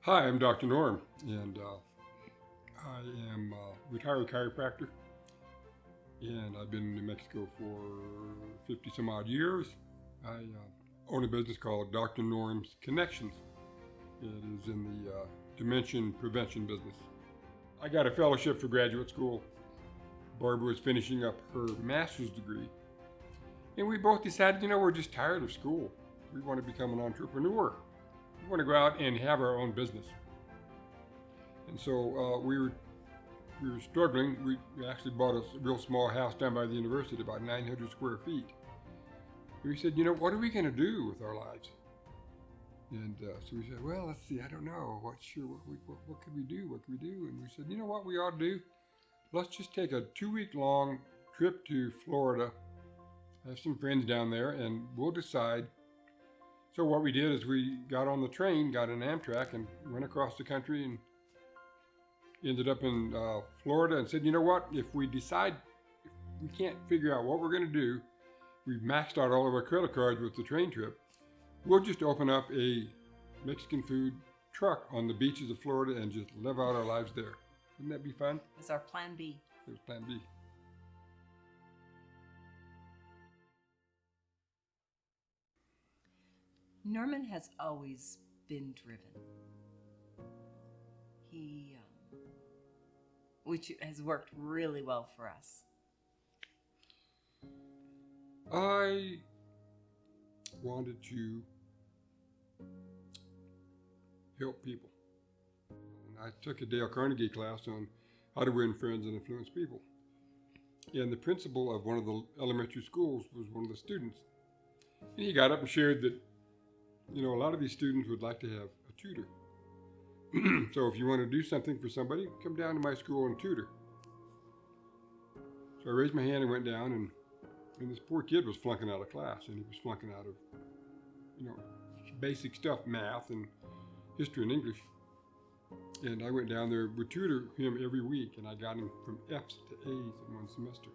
Hi, I'm Dr. Norm, and I am a retired chiropractor, and I've been in New Mexico for 50 some odd years. I own a business called Dr. Norm's Connections. It is in the dementia prevention business. I got a fellowship for graduate school. Barbara was finishing up her master's degree, and we both decided, we're just tired of school. We want to become an entrepreneur. We want to go out and have our own business. And so we were struggling. We actually bought a real small house down by the university, about 900 square feet. And we said, what are we going to do with our lives? And so we said, well, let's see, I don't know. What could we do? What could we do? And we said, what we ought to do? Let's just take a 2-week-long trip to Florida. I have some friends down there, and we'll decide. So what we did is we got on the train, got an Amtrak, and went across the country and ended up in Florida and said, if we decide we can't figure out what we're going to do, we've maxed out all of our credit cards with the train trip, we'll just open up a Mexican food truck on the beaches of Florida and just live out our lives there. Wouldn't that be fun? It's our plan B. It was plan B. Norman has always been driven. Which has worked really well for us. I wanted to help people. I took a Dale Carnegie class on how to win friends and influence people. And the principal of one of the elementary schools was one of the students. And he got up and shared that, a lot of these students would like to have a tutor. So if you want to do something for somebody, come down to my school and tutor. So I raised my hand and went down, and this poor kid was flunking out of class, and he was flunking out of, basic stuff, math and history and English. And I went down there, would tutor him every week, and I got him from F's to A's in one semester.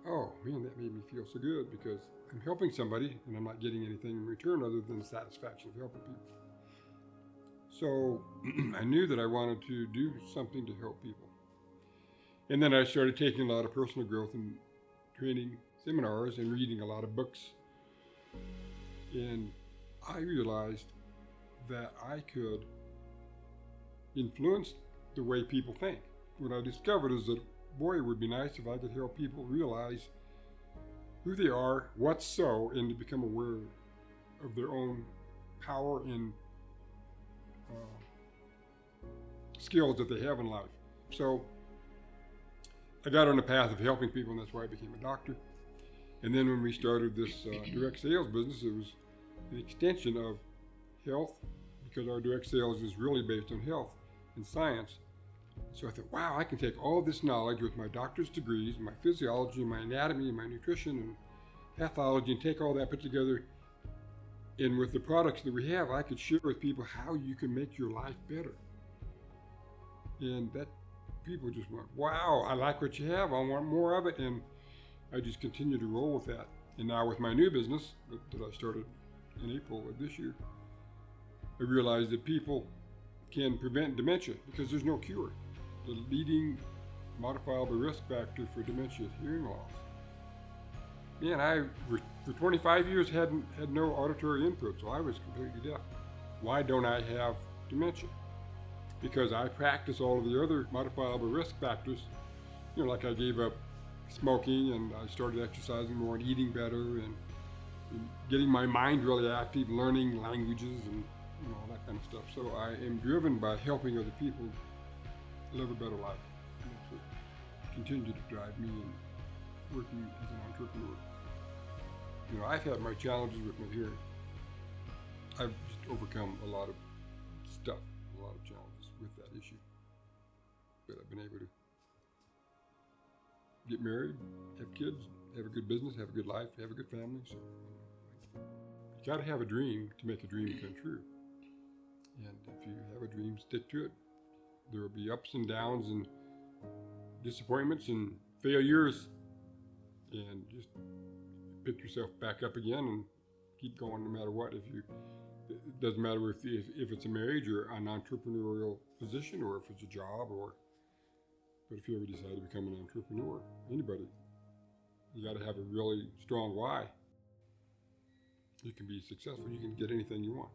Oh man, that made me feel so good because I'm helping somebody and I'm not getting anything in return other than the satisfaction of helping people. So I knew that I wanted to do something to help people. And then I started taking a lot of personal growth and training seminars and reading a lot of books. And I realized that I could influence the way people think. What I discovered is that, boy, it would be nice if I could help people realize who they are, what's so, and to become aware of their own power and skills that they have in life. So I got on the path of helping people, and that's why I became a doctor. And then when we started this direct sales business, it was an extension of health, because our direct sales is really based on health and science. So I thought, wow, I can take all this knowledge with my doctor's degrees, my physiology, my anatomy, my nutrition, and pathology, and take all that put together. And with the products that we have, I could share with people how you can make your life better. And that people just went, wow, I like what you have. I want more of it. And I just continue to roll with that. And now with my new business that I started in April of this year, I realized that people can prevent dementia because there's no cure. The leading modifiable risk factor for dementia is hearing loss. Man, I for 25 years had no auditory input, so I was completely deaf. Why don't I have dementia? Because I practice all of the other modifiable risk factors. Like I gave up smoking and I started exercising more and eating better and getting my mind really active, learning languages and all that kind of stuff. So I am driven by helping other people live a better life. And that's what continued to drive me in working as an entrepreneur. I've had my challenges with my hearing. I've just overcome a lot of stuff, a lot of challenges with that issue. But I've been able to get married, have kids, have a good business, have a good life, have a good family. So you got to have a dream to make a dream come true. And if you have a dream, stick to it. There will be ups and downs and disappointments and failures, and just pick yourself back up again and keep going no matter what. If you It doesn't matter if it's a marriage or an entrepreneurial position or if it's a job but if you ever decide to become an entrepreneur, anybody, you got to have a really strong why. You can be successful. You can get anything you want.